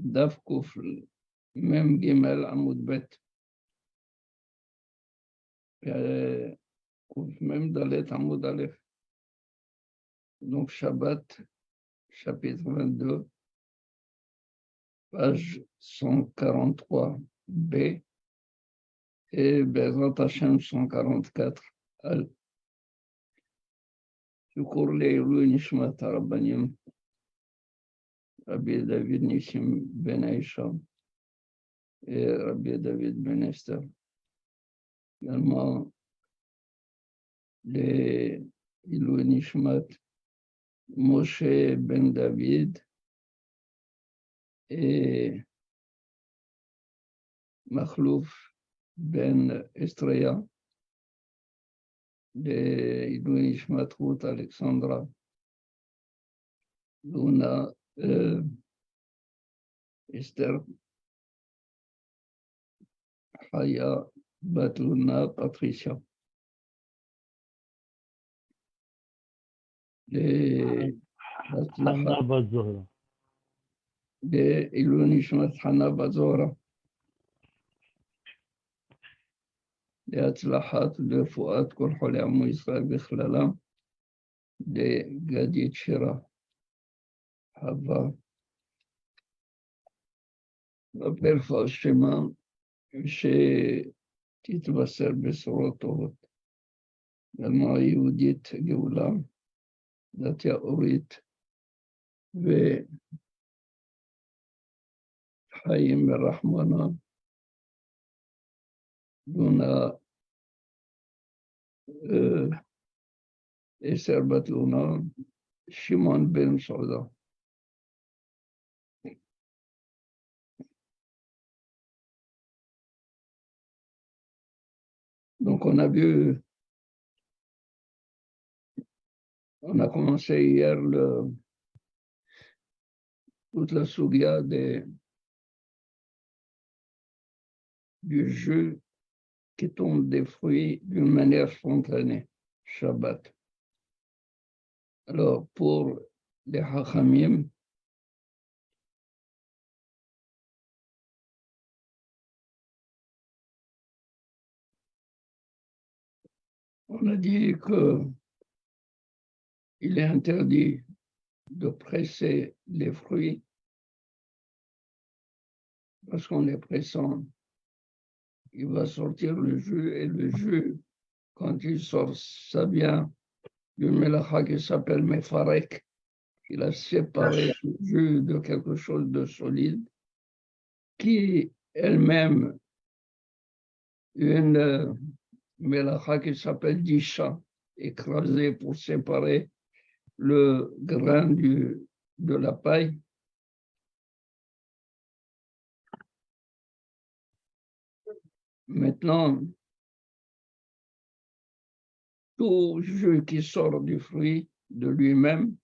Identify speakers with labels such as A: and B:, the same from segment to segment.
A: Daf Kouf Mem Gimel Amoud Bet. Kouf Mem Dalet Amoud Aleph. Donc Shabbat, chapitre 22, page 143b et Bezrat Hashem 144 al. Shukur Leilou Nishmat Rabbanim Rabbi David Nishim Ben Aisha et Rabbi David Ben Esther. Également les Ilou Nishmat Moshe Ben David et Makhlouf Ben Estrella, les Ilou Nishmat Ruth Alexandra, Luna, Esther, Haya, Batluna, Patricia. Les
B: Hana Bazora.
A: Ilou Nishmat Hana Bazora. להצלחת ורפואת כל חולי עמו ישראל בכללם, לגדית שירה, חווה, בפרחה השמה, שתתבשר בשורות טובות. גלמה היהודית גאולה, דתיה אורית, וחיים ברחמנה, Luna, Esther Bat Luna, Shimon Ben Sauda. Donc on a commencé hier toute la souga du jeu qui tombe des fruits d'une manière spontanée, Shabbat. Alors, pour les Hachamim, on a dit qu'il est interdit de presser les fruits parce qu'en les pressant, il va sortir le jus, et le jus, quand il sort, ça vient d'une mélacha qui s'appelle Mefarek. Il a séparé le jus de quelque chose de solide, qui elle-même une mélacha qui s'appelle Disha, écrasée pour séparer le grain de la paille. Maintenant, tout jus qui sort du fruit de lui-même,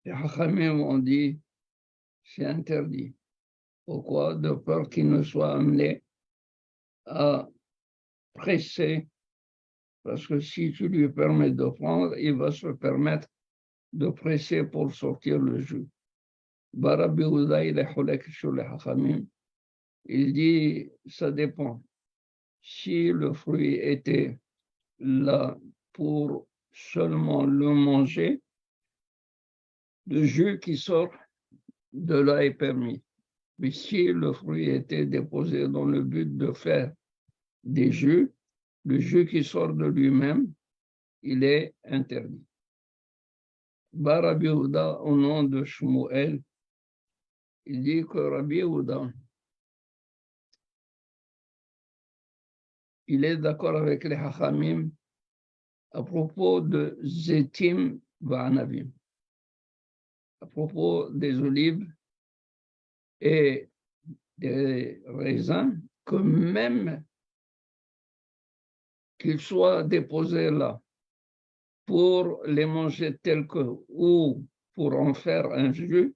A: les Hachamim ont dit c'est interdit. Pourquoi? De peur qu'il ne soit amené à presser, parce que si tu lui permets de prendre, il va se permettre de presser pour sortir le jus. Rabbi Yehuda, il est cholek sur les Hachamim. Il dit, ça dépend. Si le fruit était là pour seulement le manger, le jus qui sort de là est permis. Mais si le fruit était déposé dans le but de faire des jus, le jus qui sort de lui-même, il est interdit. Rabbi Yehuda, au nom de Shmuel, il dit que Rabbi Yehuda, il est d'accord avec les Hachamim à propos de Zetim Va'anavim, à propos des olives et des raisins, que même qu'ils soient déposés là pour les manger tels que, ou pour en faire un jus,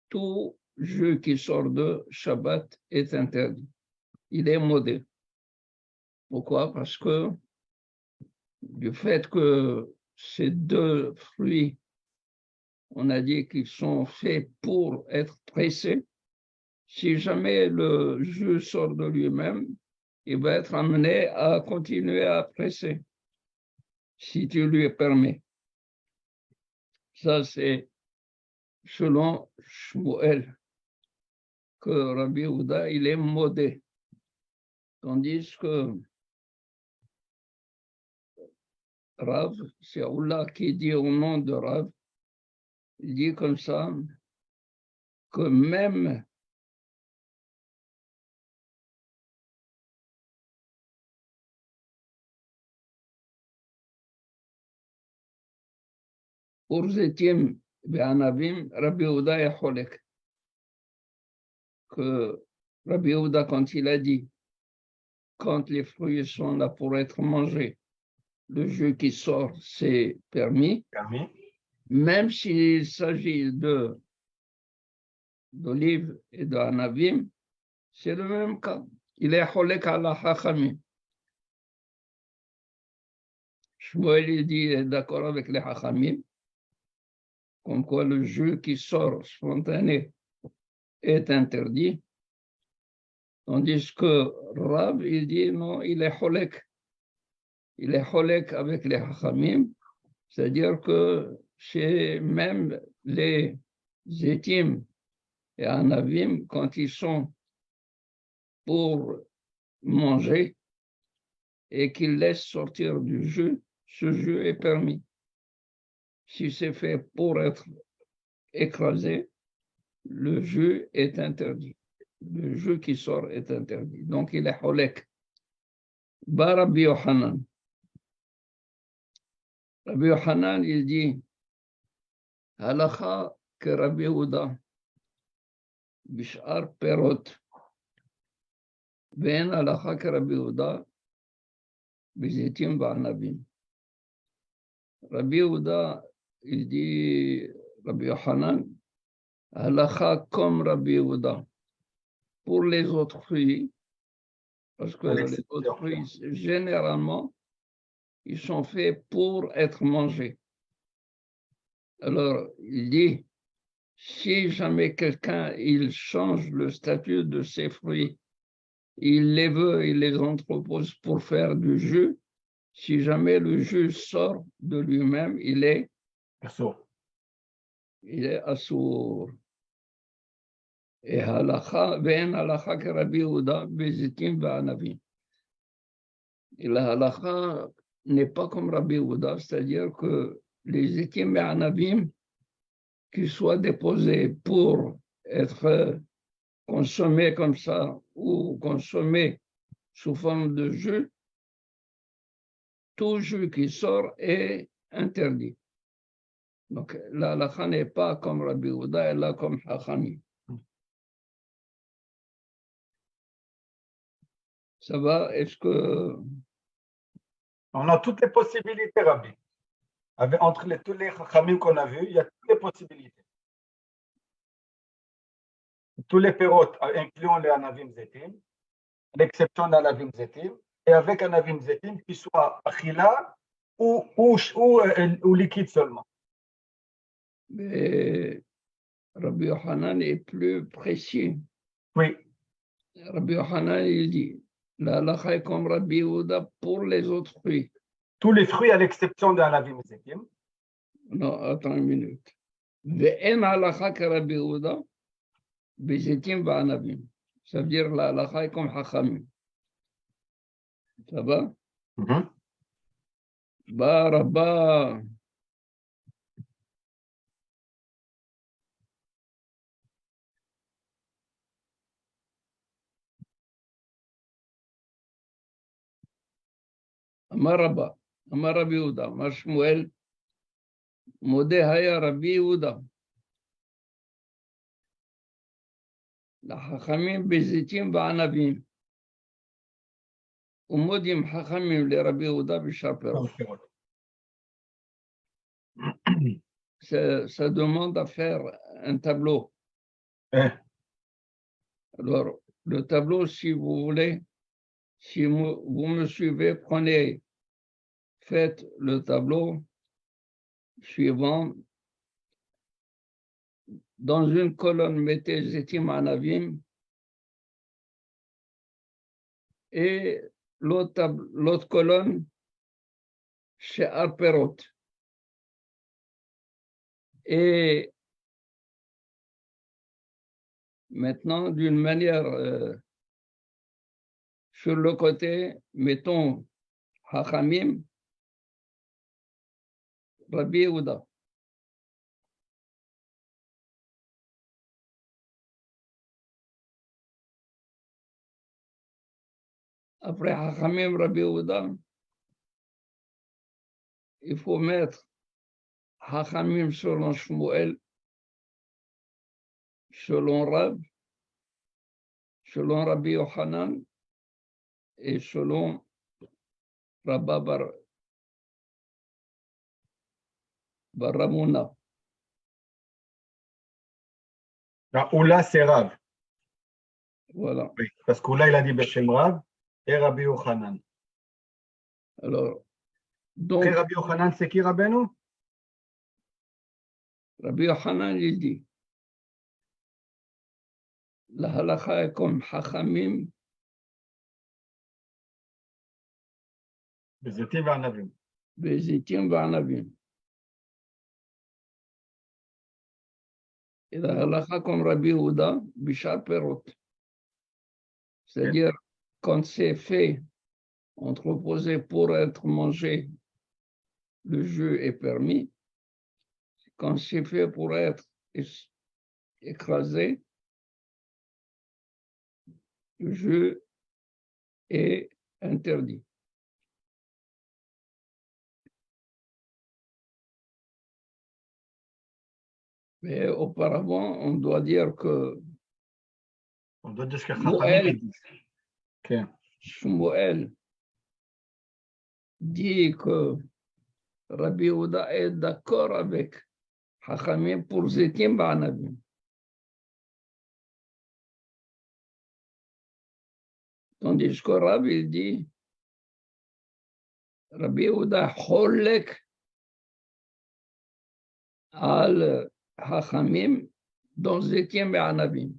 A: tout jus qui sort de Shabbat est interdit. Il est modé. Pourquoi? Parce que du fait que ces deux fruits, on a dit qu'ils sont faits pour être pressés. Si jamais le jus sort de lui-même, il va être amené à continuer à presser, si tu lui permets. Ça, c'est selon Shmuel, que Rabbi Houda, il est modé. Tandis que Rav, c'est Allah qui dit au nom de Rav, il dit comme ça, que même pour Zetim Be'anavim, Rabbi Houda est cholek. Que Rabbi Houda, quand il a dit, quand les fruits sont là pour être mangés, le jus qui sort, c'est permis. Même s'il s'agit d'olive et d'anavim, c'est le même cas. Il est cholek à la hachamim. Shmuel, il dit, est d'accord avec les hachamim, comme quoi le jus qui sort spontané est interdit. Tandis que Rav, il dit, non, il est cholek. Il est cholek avec les hachamim, c'est-à-dire que chez même les zétim et anavim, quand ils sont pour manger et qu'ils laissent sortir du jus, ce jus est permis. Si c'est fait pour être écrasé, le jus est interdit. Le jus qui sort est interdit. Donc il est cholek. Ba Rabbi Yochanan. Rabbi Yochanan, il dit, halakha que Rabbi Houda, bishar perot, ben halakha que Rabbi Houda, bizetim ba'anabim. Rabbi Houda, il dit, Rabbi Yochanan, halakha comme Rabbi Houda. Pour les autres fruits, parce que les autres fruits, généralement, ils sont faits pour être mangés. Alors, il dit, si jamais quelqu'un, il change le statut de ces fruits, il les veut, il les entrepose pour faire du jus, si jamais le jus sort de lui-même, il est assour. Et halakha, ben halakha que Rabbi Houda, bezitim ba'anavim. Et la halakha n'est pas comme Rabbi Houda, c'est-à-dire que les étim ba'anavim qui soient déposés pour être consommés comme ça ou consommés sous forme de jus, tout jus qui sort est interdit. Donc la halakha n'est pas comme Rabbi Houda, elle est comme Hachami. Ça va? Est-ce que...
C: On a toutes les possibilités, Rabbi. Entre tous les chachamim qu'on a vus, il y a toutes les possibilités. Tous les pérotes, incluant les anavim zetim, l'exception d'anavim zetim, et avec anavim zetim qui soit achila ou liquide seulement.
A: Mais Rabbi Yochanan est plus précis.
C: Oui.
A: Rabbi Yochanan, il dit, la halakha est comme Rabbi Houda pour les autres fruits.
C: Tous les fruits à l'exception d'anavim zetim.
A: Non, attends une minute. Ve'en halakha que Rabbi Houda, bezetim ba'anavim. Ça veut dire la halakha est comme Hachamim. Ça va? Ba Rabba. Amar Rabba. Amar Rabbi Houda. Amar Shmuel. Modeh haya Rabbi Houda. לחכמים בזיתים וענבים, ומודים חכמים לרבי יהודה בשאר פירות. Ça demande à faire un tableau. Alors, le tableau, si vous voulez, si vous me suivez, faites le tableau suivant. Dans une colonne, mettez Zetim Anavim et l'autre colonne, She'ar Perot. Et maintenant, d'une manière, sur le côté, mettons Hachamim, Rabbi Yehuda. Après Hachamim, Rabbi Yehuda, il faut mettre Hachamim selon Shmuel, selon Rab, selon Rabbi Yochanan et selon Rabba Bar Ramuna.
C: Oula, c'est Rav.
A: Voilà.
C: Oui, parce qu'Oula, il a dit Beshem Rav et Rabbi Yochanan.
A: Alors, donc,
C: Après Rabbi Yochanan, c'est qui Rabbeinu?
A: Rabbi Yochanan, il dit, la halakha est comme Hachamim,
C: Bezetim ve'anavim.
A: Bezitim Va'anavim. Et la halakha comme Rabbi Yehuda, Bishar Perot. C'est-à-dire, quand c'est fait, entreposé pour être mangé, le jus est permis. Quand c'est fait pour être écrasé, le jus est interdit. Mais auparavant, on doit dire que
C: On doit dire ce que Chachamim dit. Okay.
A: Shmuel dit que Rabbi Yehuda est d'accord avec Hachamim pour Zetim Ba'anavim. Tandis que Rabbi dit, Rabbi Yehuda Cholek al Hachamim dans Zetim Ba'anavim.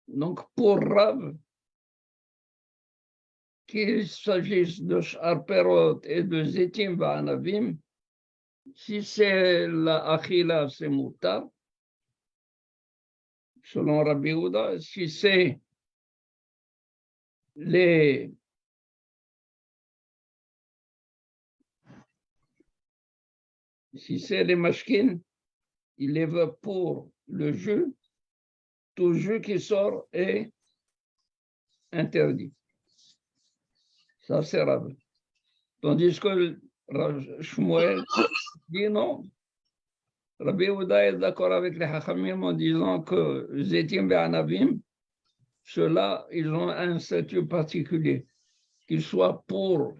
A: Donc pour Rab, qu'il s'agisse de Sh'ar Perot et de Zetim Ba'anavim, si c'est la Achila, c'est Moutar, selon Rabbi Yehuda. Si c'est les mashkin, il les veut pour le jus, tout jus qui sort est interdit. Ça, c'est Rab. Tandis que Shmuel dit non. Rabbi Yehuda est d'accord avec les Hachamim en disant que Zetim Be'anavim, ceux-là, ils ont un statut particulier, qu'ils soient pour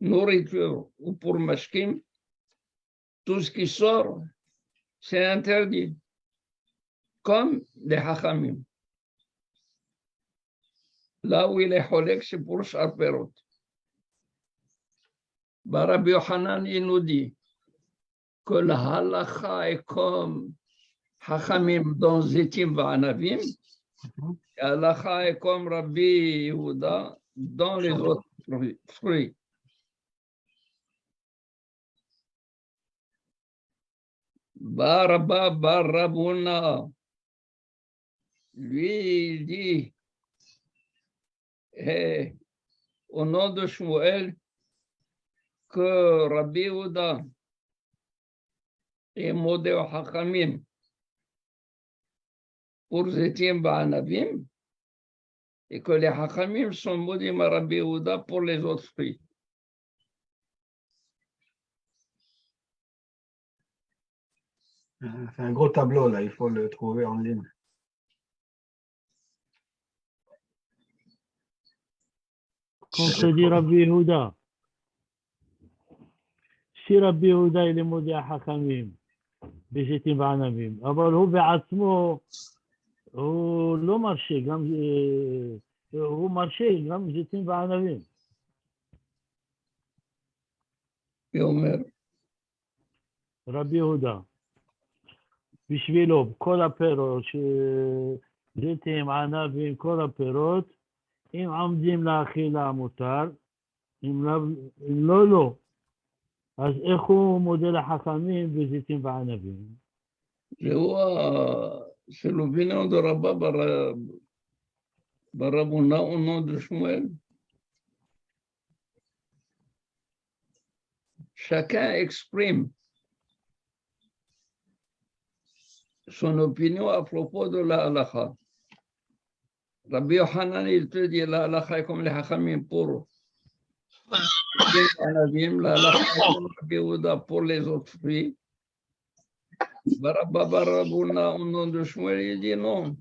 A: nourriture ou pour mashkim, tout ce qui sort, c'est interdit, comme les Hachamim. Là où il est Cholek, c'est pour Sh'ar Perot. Rabbi Yochanan, il nous dit que la halakha est comme Hachamim dans Zetim Va'anavim, et la halakha est comme Rabbi Yehuda dans les autres fruits. Barba Barabuna, lui, il dit, au nom de Shmuel, que Rabbi Yehuda est modé au Hachamim pour Zetim Ba'anavim et que les Hachamim sont modés à Rabbi Yehuda pour les autres fruits.
C: C'est un gros tableau là, il faut le trouver en ligne.
B: Contredit Rabbi Yehuda. Si Rabbi Yehuda il est maudit à Hachamim, בזיתים בענבים, אבל הוא בעצמו, הוא לא מרשה, הוא מרשה גם זיתים בענבים.
A: ואומר,
B: רבי יהודה, בשבילו, כל הפירות, זיתים, ענבים, כל הפירות, אם עומדים לאכילה מותר, אם לא, לא. אז איך הוא מודה לחכמים בזיתים וענבים?
A: c'est l'opinion de Rabba Barabuna au nom de Shmuel. Chacun exprime son opinion à propos de la halakha. Rabbi Yohanan, il te dit la halakha est comme les hachamim pour les anavim, la halakha est comme Rabbi Yehuda pour les autres fruits. Rabba Barabuna au nom de Shmuel, il dit non.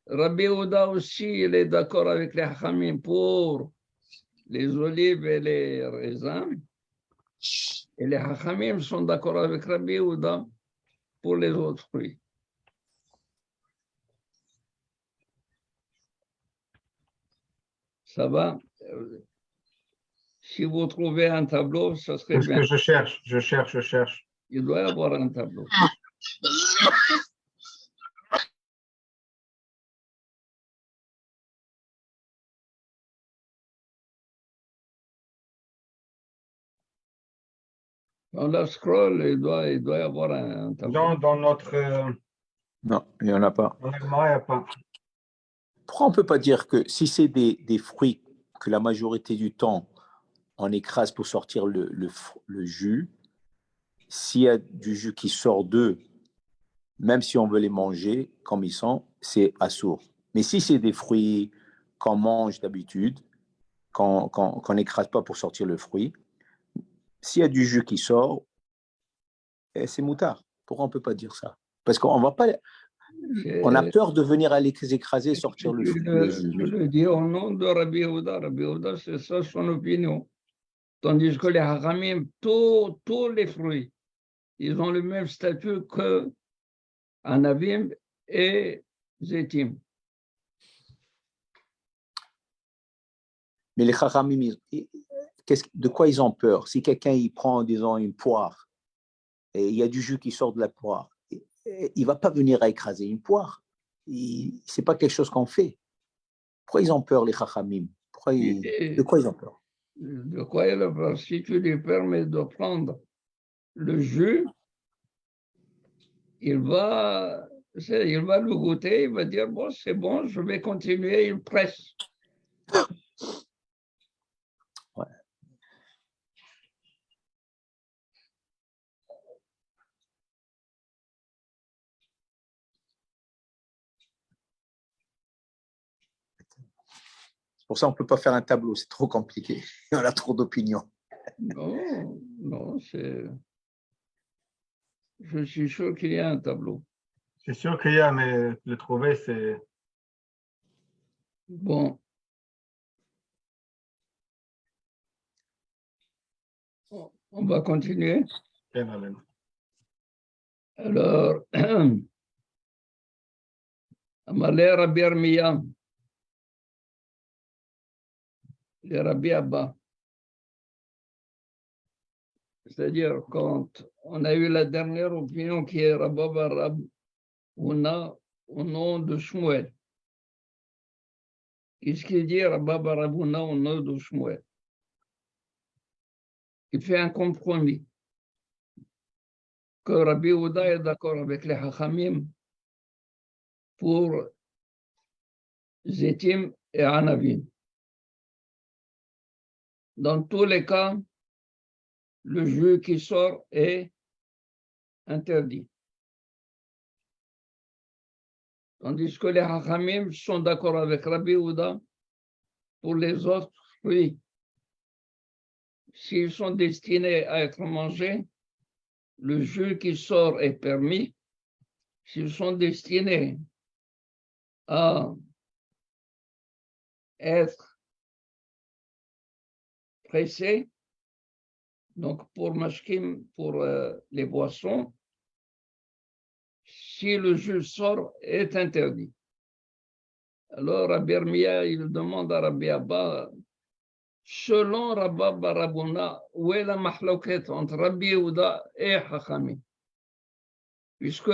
A: Rabbi Yehuda aussi, il est d'accord avec les hachamim pour les olives et les raisins. Et les hachamim sont d'accord avec Rabbi Yehuda pour les autres fruits. Ça va? Si vous trouvez un tableau, ça serait
C: C'est ce
A: bien.
C: que je cherche.
A: Il doit y avoir un tableau. Dans la scroll, il doit y avoir un tableau.
C: Non, dans notre...
D: Non, il n'y en a pas.
C: dans l'Agma, il n'y a pas.
D: Pourquoi on ne peut pas dire que si c'est des fruits que la majorité du temps on écrase pour sortir le jus, s'il y a du jus qui sort d'eux, même si on veut les manger comme ils sont, c'est assourd. Mais si c'est des fruits qu'on mange d'habitude, qu'on n'écrase pas pour sortir le fruit, s'il y a du jus qui sort, c'est moutard. Pourquoi on ne peut pas dire ça? Parce qu'on va pas... On a peur de venir à les écraser et sortir le jus.
A: Je le dis au nom de Rabbi Yehuda. Rabbi Yehuda, c'est ça son opinion. Tandis que les haramim, tous les fruits, ils ont le même statut que anavim et zétim.
D: Mais les haramim, de quoi ils ont peur? Si quelqu'un il prend, disons, une poire et il y a du jus qui sort de la poire, il ne va pas venir à écraser une poire. Ce n'est pas quelque chose qu'on fait. Pourquoi ils ont peur, les chachamim? De quoi ils ont peur?
A: De quoi ils ont peur? Si tu lui permets de prendre le jus, il va le goûter, il va dire, bon, c'est bon, je vais continuer, il presse.
D: Ouais. Pour ça, on ne peut pas faire un tableau, c'est trop compliqué. On a trop d'opinions.
A: Non, je suis sûr qu'il y a un tableau.
C: C'est sûr qu'il y a, mais le trouver, c'est...
A: Bon. On va continuer. Alors, Amalé Rabbi Armiya, le Rabbi Abba. C'est-à-dire, quand on a eu la dernière opinion qui est Rabba Barab, on a au nom de Shmuel. Qu'est-ce qu'il dit Rabba Barabuna au nom de Shmuel? Il fait un compromis. Que Rabbi Yehuda est d'accord avec les Hachamim pour Zétim et Anavim. Dans tous les cas, le jus qui sort est interdit. Tandis que les Hachamim sont d'accord avec Rabbi Yehuda pour les autres fruits. S'ils sont destinés à être mangés, le jus qui sort est permis. S'ils sont destinés à être pressés, donc pour mashkim, pour les boissons, si le jus sort, est interdit. Alors Rabbi Armiya, il demande à Rabbi Abba, selon Rabba Barabuna, où est la mahloket entre Rabbi Yehuda et Hachamim? Puisque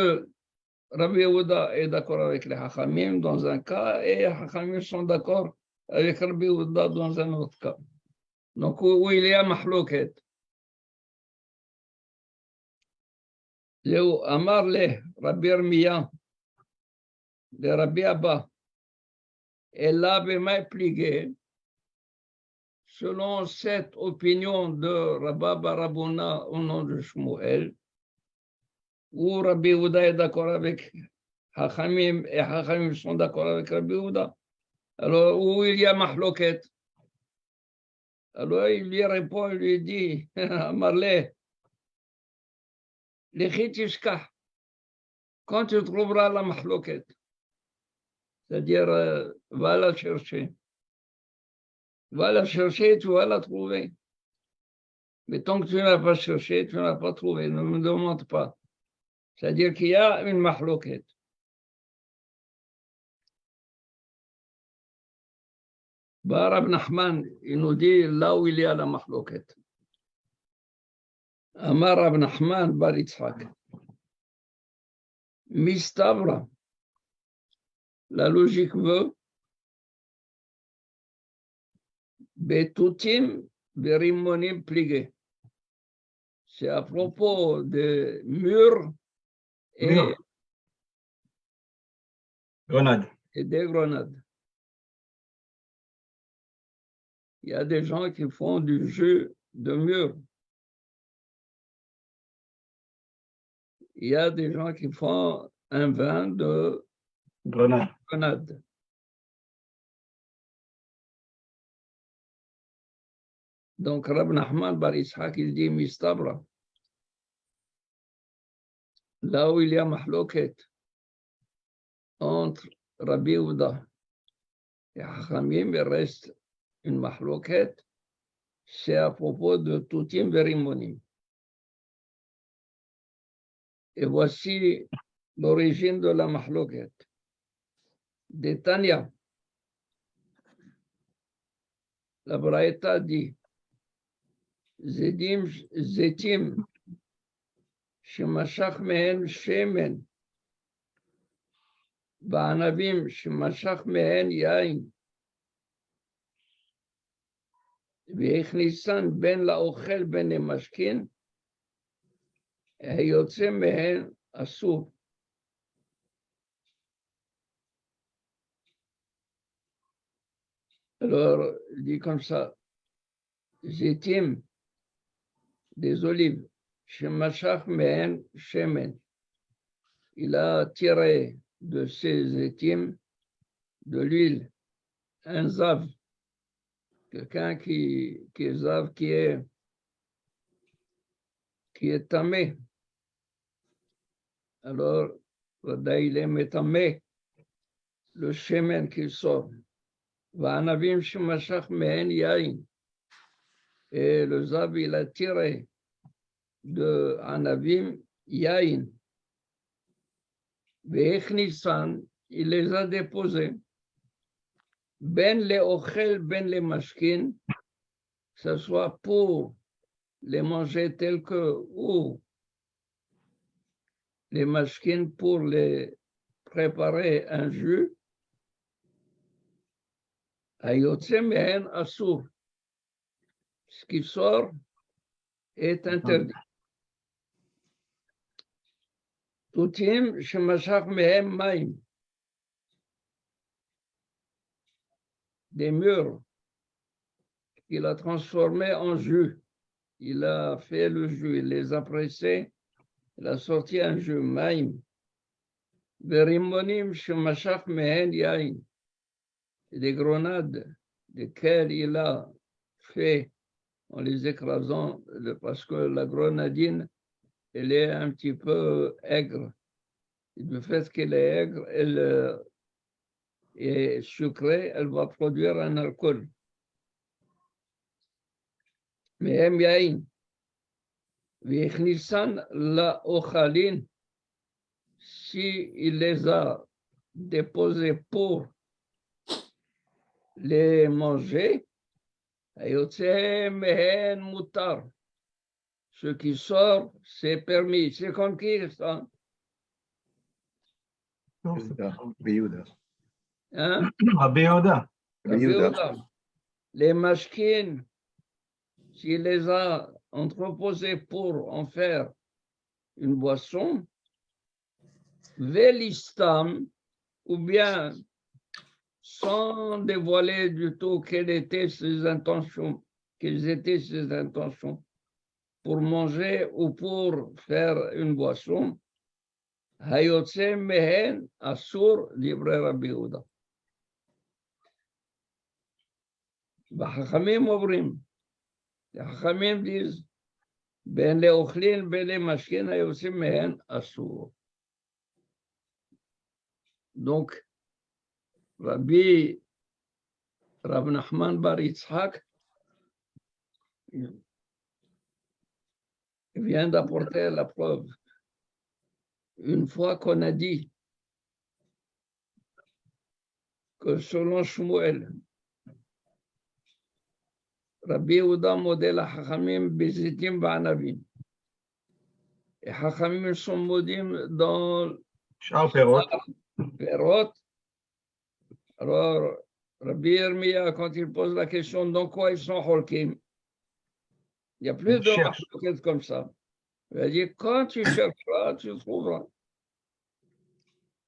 A: Rabbi Yehuda est d'accord avec les Hachamim dans un cas et les Hachamim sont d'accord avec Rabbi Yehuda dans un autre cas. Donc, où il y a mahloket? Léo Amar le Rabbi Irmiya, de Rabbi Abba, et là, Bema plié, selon cette opinion de Rabba Barabuna au nom de Shmuel, où Rabbi Yehuda est d'accord avec Hachamim et Hachamim sont d'accord avec Rabbi Yehuda. Alors, où il y a mahloket? Alors, il lui répond, il lui dit, Amarle, l'echitishka, quand tu trouveras la mahloket, c'est-à-dire, va la chercher. Va la chercher, tu vas la trouver. Mais tant que tu n'as pas cherché, tu n'as pas trouvé. Ne me demande pas. C'est-à-dire qu'il y a une mahloket. Rab Nachman, il nous dit là où il y a la mahloket. Amar Rab Nachman bar Yitzhak. Mistabra. La logique veut Betutim berimonim plié. C'est à propos des murs et
C: Grenade.
A: des grenades. Il y a des gens qui font du jus de mur. Il y a des gens qui font un vin de grenade. Donc, Rab Nachman bar Yitzhak, il dit Mistabra. Là où il y a mahloket entre Rabbi Yehuda et Hachamim, il reste une mahloket, c'est à propos de Tutim Verimonim. Et voici l'origine de la mahloket. De Tanya, la Braïta dit Zetim Shemashach mehen shemen Ba'anavim Shemashach mehen yain והכניסן בין לאוכל בין למשכין, היוצא מהן אסור. Alors, il dit comme ça, Zétim, des olives, Shemashach mehen shemen. Il a tiré de ces zétim de l'huile, un zav, quelqu'un qui est zav, qui est tamé. Alors, il est métamé, le shemen qui sort. Va'anavim shemashach mehen yain. Et le zav, il a tiré de anavim yain. Ve'echnisan, il les a déposés. Ben les ochel, ben les mashkin, que ce soit pour les manger tels que, ou les mashkin pour les préparer un jus, ayotse mehen asur. Ce qui sort est interdit. Tutim shemashach mehem maim. Des murs qu'il a transformés en jus. Il a fait le jus, il les a pressés, il a sorti un jus maim. Verimonim shemashach mehen yain. Des grenades desquelles il a fait en les écrasant, parce que la grenadine, elle est un petit peu aigre. Et du fait qu'elle est aigre, elle est sucrée, elle va produire un alcool. Mais hem yain, v'echnisan la ochalin, si il les a déposés pour les manger, Hayotse mehen mutar. Ce qui sort, c'est permis. C'est comme qui, ça?
D: Yehuda.
A: Hein?
C: Rabbi Yehuda.
A: Rabbi Yehuda. Les mashkin, s'il les a entreposés pour en faire une boisson, velistam, ou bien sans dévoiler du tout quelles étaient ses intentions, pour manger ou pour faire une boisson, hayotse mehen asur divrei Rabbi Yehuda. בחכמים אומרים, החכמים disent, בין לאוכלין בין למשכין היוצאים מהן אסור. Donc, Rav Nachman bar Yitzhak vient d'apporter la preuve. Une fois qu'on a dit que selon Shmuel, Rabbi Yehuda modèle à Chachamim Bezitim Ba'anavim. Et Chachamim sont modim dans
C: Shar Perot.
A: Perot. Alors, Rabbi Yirmiya, quand il pose la question, dans quoi ils sont holkim, il n'y a plus de marque comme ça. Il a dit, quand tu chercheras, tu trouveras.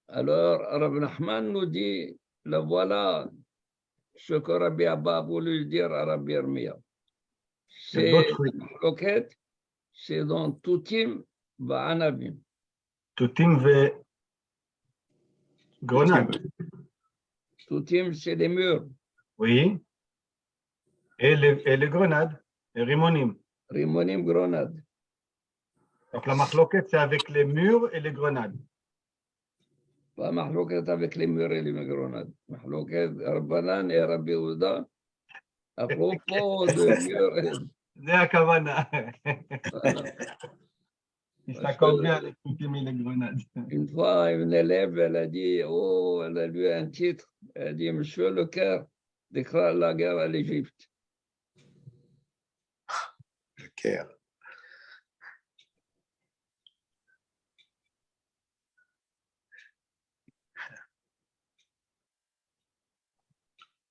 A: Alors, Rabbi Nachman nous dit, le voilà ce que Rabbi Abba a voulu dire à Rabbi Yirmiya. C'est marloquette, c'est dans Toutim Ba'anavim.
C: Toutim ve Grenade.
A: Toutim, c'est les murs.
C: Oui. Et les grenades, les rimonim.
A: Rimonim, grenades.
C: Donc la marloquette, c'est avec les murs et les grenades.
A: Pas mahlouket avec les murs et les grenades. Mahlouket, Rabbanan et Rabbi Yehuda, à propos de murs.
C: C'est la kavana.
A: Voilà.
C: Il s'accorde bien avec Toutim et les grenades.
A: Une fois, une élève, elle a dit, oh, elle a lu un titre. Elle a dit, Monsieur Le Caire déclare la guerre à l'Égypte.
D: Le Caire.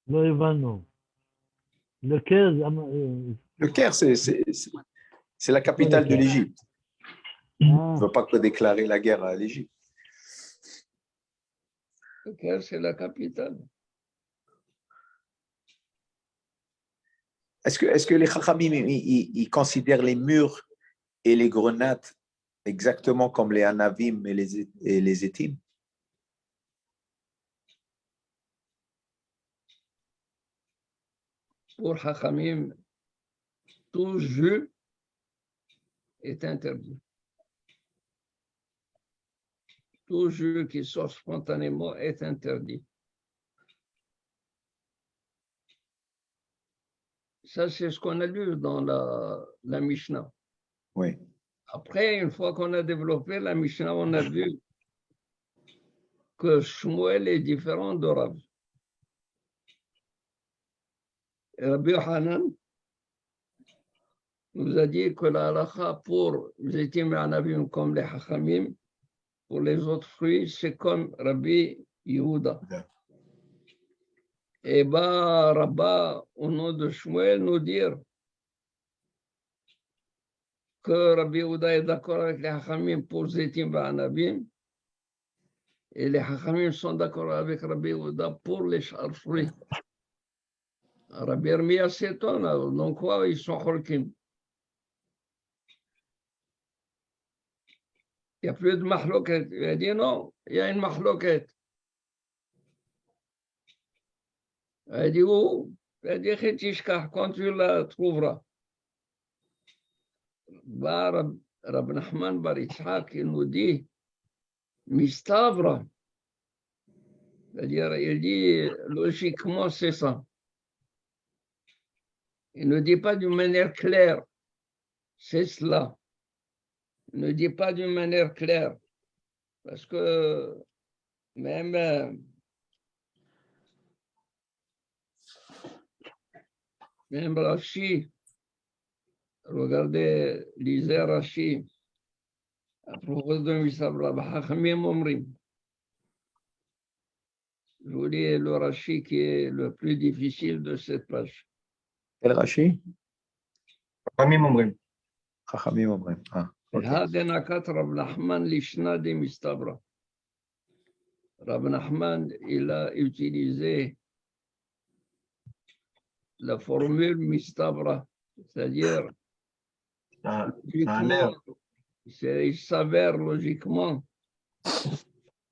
B: לא הבנו. Le Caire,
D: Le Caire, c'est la capitale de l'Égypte. On ne veut pas que déclarer la guerre à l'Égypte.
A: Le Caire, c'est la capitale.
D: Est-ce que les Chachamim, ils considèrent les murs et les grenades exactement comme les Anavim et les Etim?
A: Pour Chachamim, tout jus est interdit. Tout jus qui sort spontanément est interdit. Ça, c'est ce qu'on a lu dans la Mishnah.
D: Oui.
A: Après, une fois qu'on a développé la Mishnah, on a vu que Shmuel est différent de Rav. Et Rabbi Hanan nous a dit que la halakha pour les Etim et Anavim comme les Hachamim, pour les autres fruits, c'est comme Rabbi Yehuda. Et Rabba, au nom de Shmuel, nous dire que Rabbi Yehuda est d'accord avec les Hachamim pour les Etim et Anavim, et les Hachamim sont d'accord avec Rabbi Yehuda pour les fruits. Rabbi Yirmiya s'étonne, donc quoi, ils sont holkim. Il n'y a plus de mahloket. Il a dit non, il y a une mahloket. Il a dit où? Il a dit Chetishkah, quand tu la trouveras. Rabbi Nachman bar Yitzhak, il nous dit Mistavra. C'est-à-dire, il dit logiquement c'est ça. Il ne dit pas d'une manière claire, c'est cela. Il ne dit pas d'une manière claire, parce que même Même Rashi, regardez, lisez Rashi, à propos de Misabra, Chachamim Omrim. Je vous lis le Rashi qui est le plus difficile de cette page.
D: quel Rashi?
C: חכמים אומרים.
D: Chachamim Omrim. Ah, ok.
A: هذا نكت رب نحمان لشنا دي مستبرة. Rab Nachman, il a utilisé la formule mistabra, c'est-à-dire,
C: Ça a
A: logiquement,
C: l'air.
A: il s'avère logiquement.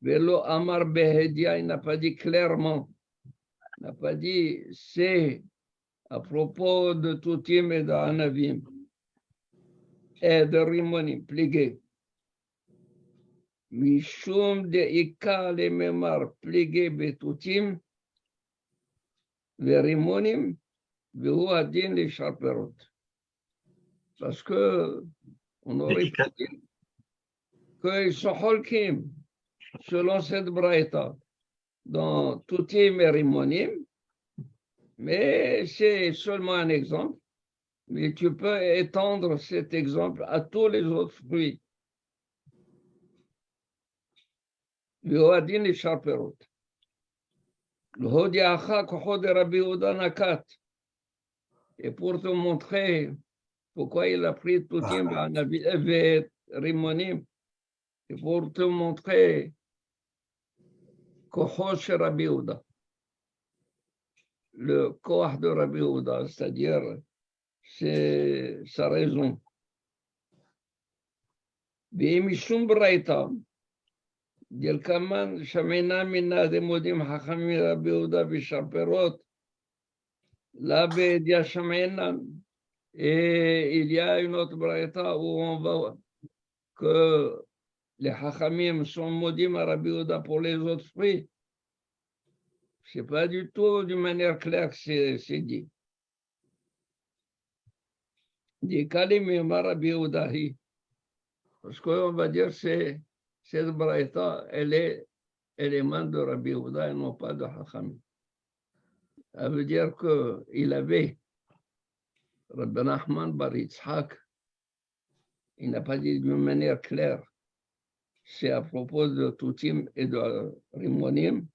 A: Velo Amar Behedia, il n'a pas dit clairement, il n'a pas dit c'est à propos de Toutim et d'Anavim et de Rimonim, plié. Mishum de Ika le Memar, plié Betoutim, Verimonim, Vehu Adin les Charperot. Parce que on aurait pu dire qu'ils sont holkim selon cette braïta dans Toutim et Rimonim, mais c'est seulement un exemple. Mais tu peux étendre cet exemple à tous les autres fruits. Le Hoadin et Charperot. Le Hodiacha Kocho de Rabbi Yehuda Nakat. Et pour te montrer pourquoi il a pris Toutim et Rimonim, et pour te montrer Kocho chez Rabbi Yehuda. Le Koach de Rabbi Yehuda, c'est-à-dire c'est sa raison. B'mishum braïta, d'Elkaman shamina mina demodim hachamim Rabbi Yehuda b'shaperot, là b'edia shamina, et il y a une autre braïta où on voit que les hachamim sont modim à Rabbi Yehuda pour les autres fruits. C'est pas du tout d'une manière claire que c'est dit. Des kalim Rabbi Yehuda hi. Parce qu'on va dire que cette braïta, elle est élément de Rabbi Yehuda et non pas de Hachamim. Ça veut dire qu'il avait Rabbi Nachman bar Yitzhak, il n'a pas dit d'une manière claire. C'est à propos de Toutim et de Rimonim.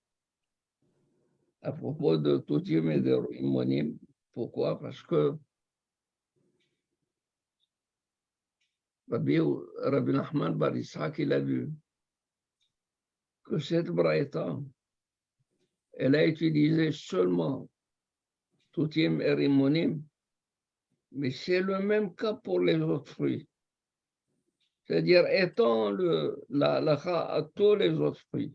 A: À propos de Toutim et de Rimonim. Pourquoi? Parce que Rabbi Nachman bar Yitzhak, il a vu que cette braïta, elle a utilisé seulement Toutim et Rimonim, mais c'est le même cas pour les autres fruits. C'est-à-dire étend la à tous les autres fruits.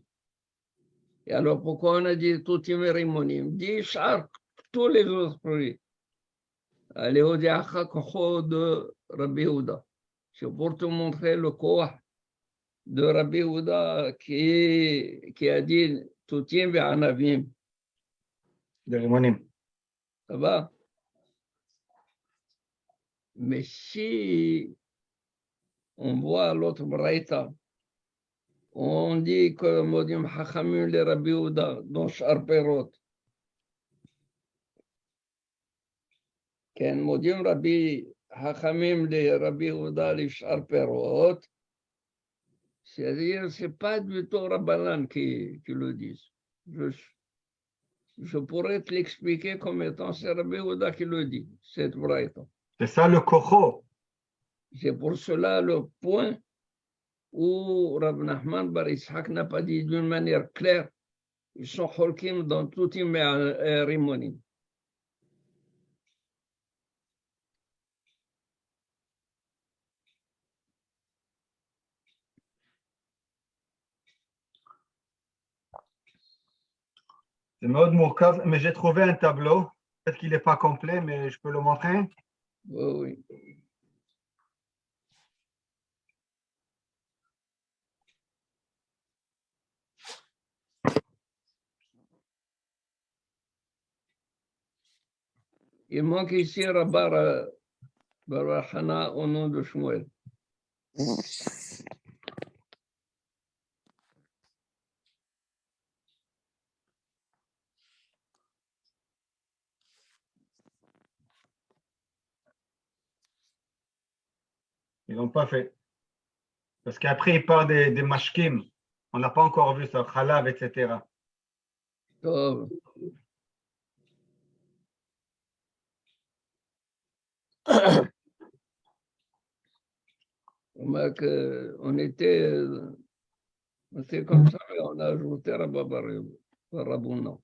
A: Et alors pourquoi on a dit Toutim et Rimonim? Dit Shar, tous les autres fruits. Allez au Diacha Kocho de Rabbi Yehuda. C'est pour te montrer le Koach de Rabbi Yehuda qui a dit Toutim et Anavim.
C: De רימונים.
A: Ça va? Mais si on voit l'autre braïta, on dit que Modim Hachamim le Rabbi Yehuda dans Sharperot. Ken Modim Rabbi Hachamim le Rabbi Yehuda le Sharperot. C'est-à-dire, c'est pas du tout Rabbanan qui le disent. Je pourrais te l'expliquer comme étant c'est Rabbi Yehuda qui le dit, cette braïta.
C: C'est ça le kocho.
A: C'est pour cela le point où Rabbi Nachman bar Yitzhak n'a pas dit d'une manière claire, ils sont holkim dans Toutim et Rimonim.
C: C'est מאוד מורכב, mais j'ai trouvé un tableau. Peut-être qu'il n'est pas complet, mais je peux le montrer.
A: Oui, oui. Il manque ici Rabbar Hana au nom de Shmuel.
C: Ils n'ont pas fait. Parce qu'après, il parle des mashkim. On n'a pas encore vu ça, khalav, etc.
A: טוב. On était comme ça, et on a ajouté Rabouna.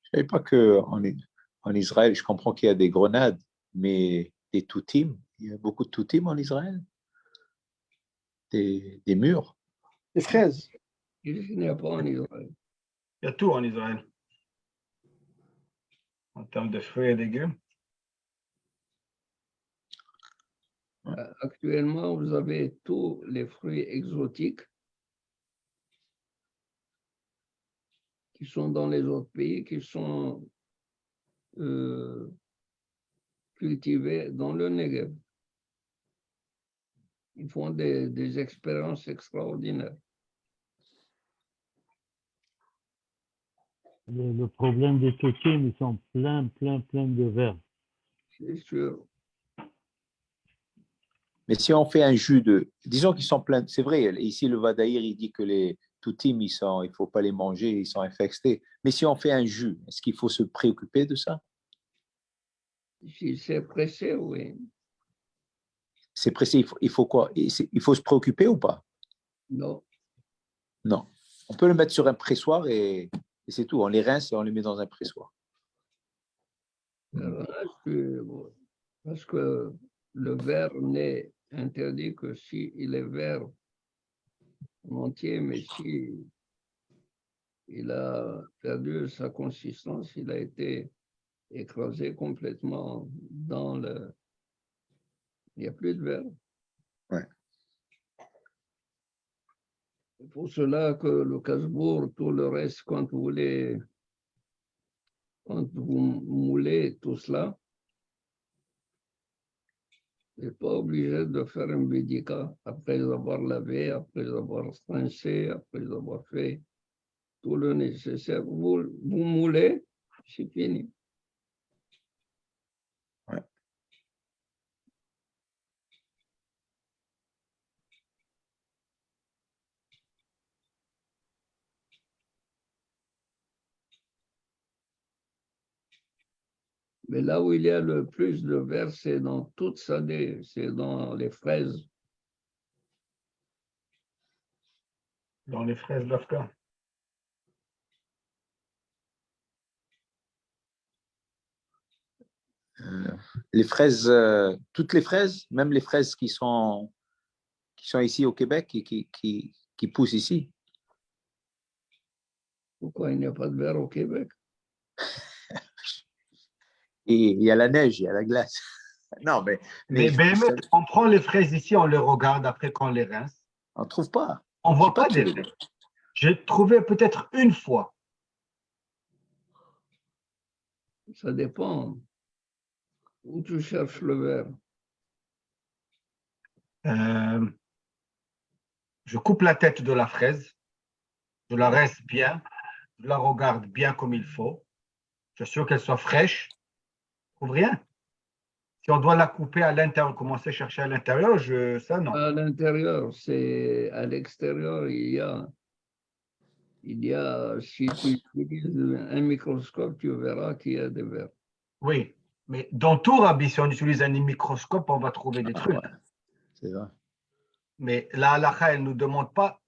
D: Je ne savais pas qu'en Israël, je comprends qu'il y a des grenades, mais des toutim, il y a beaucoup de toutim en Israël, des murs.
E: Les fraises.
A: Il n'y a pas en Israël.
C: Il y a tout en Israël. En termes de fruits et légumes.
A: Actuellement, vous avez tous les fruits exotiques qui sont dans les autres pays, qui sont cultivés dans le Negev. Ils font des expériences extraordinaires.
B: Le problème des totimes, ils sont plein de vers.
A: C'est sûr.
D: Mais si on fait un jus de... Disons qu'ils sont pleins... C'est vrai, ici, le Vadaïr, il dit que les toutim, il ne faut pas les manger, ils sont infectés. Mais si on fait un jus, est-ce qu'il faut se préoccuper de ça?
A: Si c'est pressé, oui.
D: C'est pressé, il faut quoi? Il faut se préoccuper ou pas?
A: Non.
D: Non. On peut le mettre sur un pressoir et c'est tout. On les rince et on les met dans un pressoir.
A: Parce que le verre n'est interdit que s'il est vert en entier, mais si il a perdu sa consistance, il a été écrasé complètement dans le... Il n'y a plus de verre.
D: Ouais.
A: C'est pour cela que le casse-bourg, tout le reste, quand vous moulez tout cela, vous n'êtes pas obligé de faire un bédica après avoir lavé, après avoir rincé, après avoir fait tout le nécessaire. Vous moulez, c'est fini.
D: Ouais.
A: Mais là où il y a le plus de verre, c'est dans toute Sadé, c'est dans les fraises.
C: Dans les fraises d'Afka.
D: Les fraises, toutes les fraises, même les fraises qui sont ici au Québec et qui poussent ici.
A: Pourquoi il n'y a pas de verre au Québec?
D: Et il y a la neige, il y a la glace. Non,
C: Mais on prend les fraises ici, on les regarde après qu'on les rince.
D: on ne trouve pas.
C: On ne voit pas
D: des
C: des fraises. J'ai trouvé peut-être une fois.
A: Ça dépend où tu cherches le verre.
C: Je coupe la tête de la fraise, je la rince bien, je la regarde bien comme il faut. Je suis sûr qu'elle soit fraîche. Je trouve rien. Si on doit la couper à l'intérieur, commencer à chercher à l'intérieur, ça non.
A: À l'intérieur, c'est à l'extérieur, si tu utilises un microscope, tu verras qu'il y a des verres.
C: Oui, mais dans tout, Rabbi, si on utilise un microscope, on va trouver des trucs.
D: Ouais, c'est vrai.
C: Mais la halakha, elle ne nous demande pas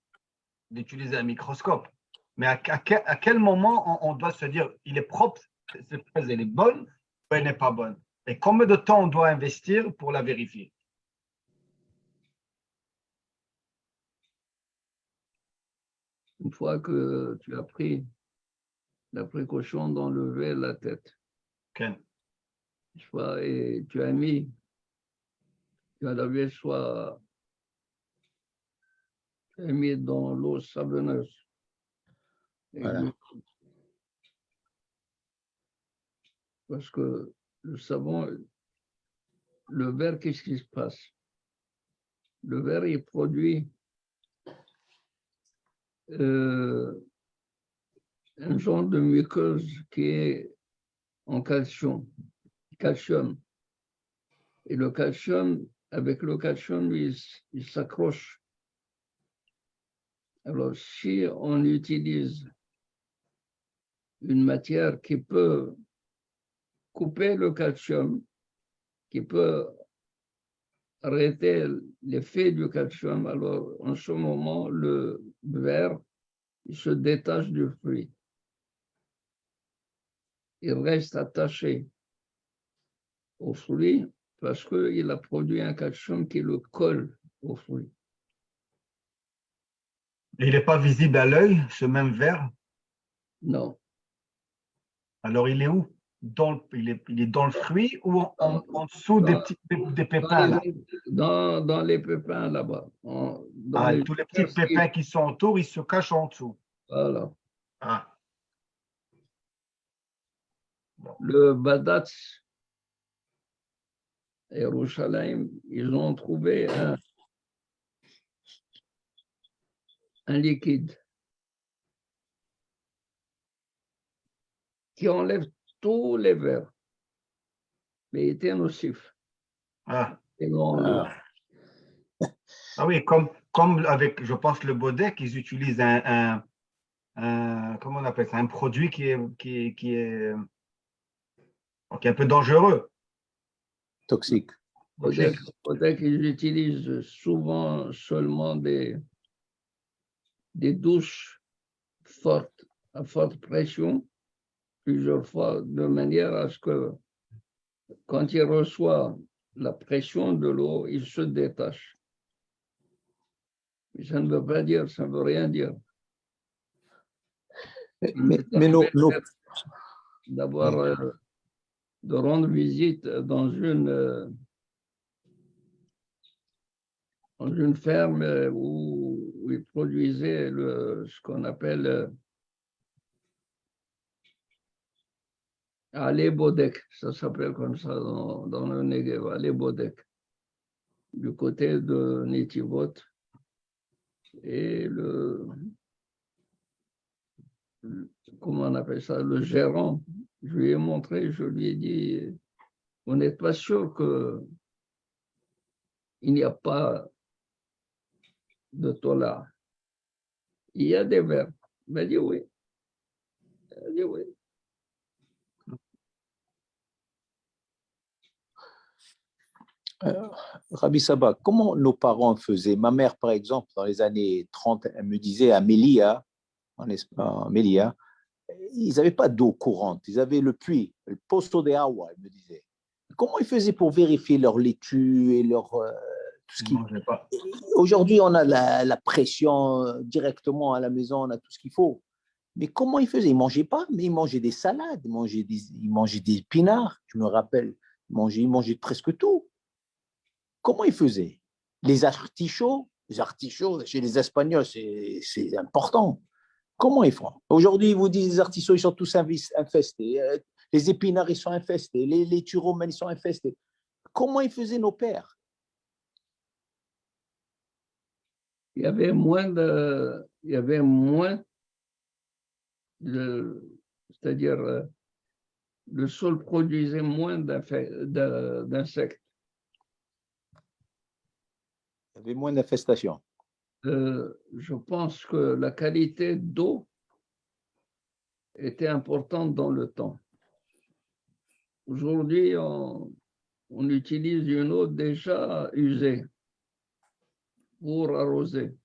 C: d'utiliser un microscope. Mais à quel moment on doit se dire, il est propre, cette fraise, elle est bonne ou elle n'est pas bonne? Et combien de temps on doit investir pour la vérifier?
A: Une fois que tu as pris la précaution d'enlever la tête,
C: Okay.
A: et tu as lavé tu as mis dans l'eau savonneuse.
D: Voilà.
A: Parce que le savon, le verre, qu'est-ce qui se passe? Le verre, il produit un genre de muqueuse qui est en calcium. Et le calcium, avec le calcium, il s'accroche. Alors, si on utilise une matière qui peut couper le calcium, qui peut arrêter l'effet du calcium, alors en ce moment, le verre il se détache du fruit. Il reste attaché au fruit parce qu'il a produit un calcium qui le colle au fruit.
C: Il n'est pas visible à l'œil, ce même verre.
A: Non.
C: Alors, il est où? Il est dans le fruit ou en dessous des pépins là?
A: Dans les pépins là-bas.
C: Tous les petits pépins qui sont autour, ils se cachent en dessous.
A: Voilà.
C: Ah. Bon.
A: Le Badatz et Yerushalayim, ils ont trouvé un liquide qui enlève tous les vers, mais il était nocif.
C: Ah.
A: Ah
C: oui, comme avec, je pense, le Bodec, ils utilisent comment on appelle ça, un produit qui est un peu dangereux.
D: Toxique.
A: Bodec, ils utilisent souvent seulement des douches fortes, à forte pression, plusieurs fois, de manière à ce que quand il reçoit la pression de l'eau, il se détache. Mais ça ne veut pas dire, ça ne veut rien dire.
D: Mais
A: d'avoir de rendre visite dans une ferme où ils produisaient ce qu'on appelle les Bodek, ça s'appelle comme ça dans le Negev, les Bodek, du côté de Netivot. Et comment on appelle ça, le gérant, je lui ai montré, je lui ai dit, vous n'êtes pas sûr qu'il n'y a pas de tola? Il y a des vers. Il m'a dit oui. Il m'a dit oui.
D: Rabbi Saba, comment nos parents faisaient? Ma mère, par exemple, dans les années 30, elle me disait à Mélia, en Mélia, ils n'avaient pas d'eau courante, ils avaient le puits, le posto de agua, elle me disait. Comment ils faisaient pour vérifier leur laitue et leur tout ce qui... Aujourd'hui, on a la pression directement à la maison, on a tout ce qu'il faut. Mais comment ils faisaient? Ils ne mangeaient pas, mais ils mangeaient des salades, ils mangeaient des épinards, je me rappelle. Ils mangeaient presque tout. Comment ils faisaient? Les artichauts chez les Espagnols, c'est important. Comment ils font? Aujourd'hui, ils vous disent les artichauts, ils sont tous infestés. Les épinards, ils sont infestés. Les turomènes, ils sont infestés. Comment ils faisaient nos pères?
A: Il y avait moins c'est-à-dire le sol produisait moins d'insectes.
D: Il y avait moins d'infestations.
A: Je pense que la qualité d'eau était importante dans le temps. Aujourd'hui, on utilise une eau déjà usée pour arroser.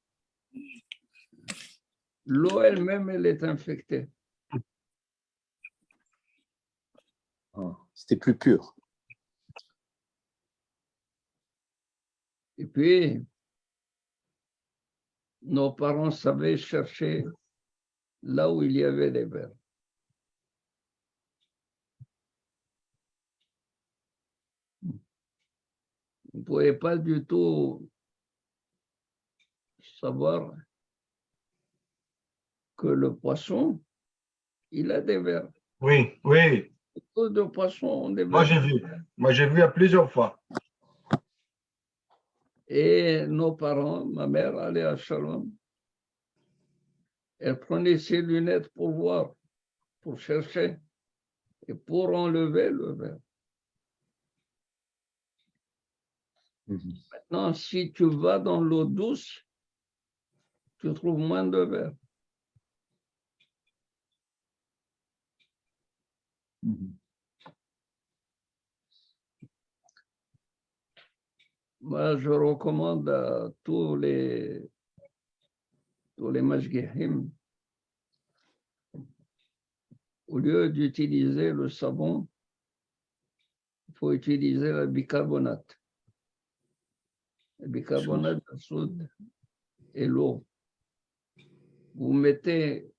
A: L'eau elle-même, elle est infectée.
D: C'était plus pur.
A: Et puis, nos parents savaient chercher là où il y avait des vers. On ne pouvait pas du tout savoir que le poisson, il a des vers.
C: Oui, oui.
A: Beaucoup de poissons ont des vers.
C: Moi, j'ai vu à plusieurs fois.
A: Et nos parents, ma mère allait à Shalom, elle prenait ses lunettes pour voir pour chercher et pour enlever le verre. Maintenant, si tu vas dans l'eau douce, tu trouves moins de verre. Moi, je recommande à tous les mashgichim, au lieu d'utiliser le savon, il faut utiliser le bicarbonate. Le bicarbonate de soude et l'eau. Vous mettez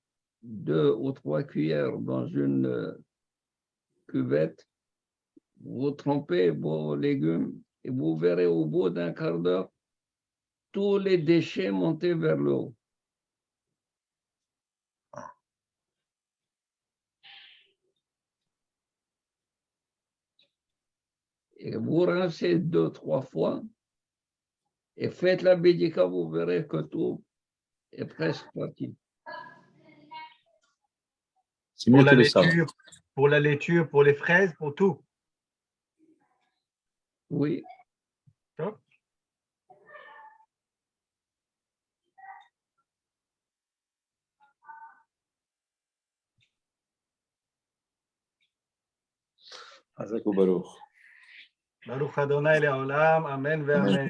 A: 2 ou 3 cuillères dans une cuvette, vous trempez vos légumes et vous verrez au bout d'un quart d'heure tous les déchets monter vers le haut. Et vous rincez 2-3 fois et faites la bédika, vous verrez que tout est presque parti.
D: C'est mieux que le savon.
C: Pour la laitue, pour les fraises, pour tout.
A: Oui.
C: Top. Baruch Adonai Le'olam, Amen ve Amen.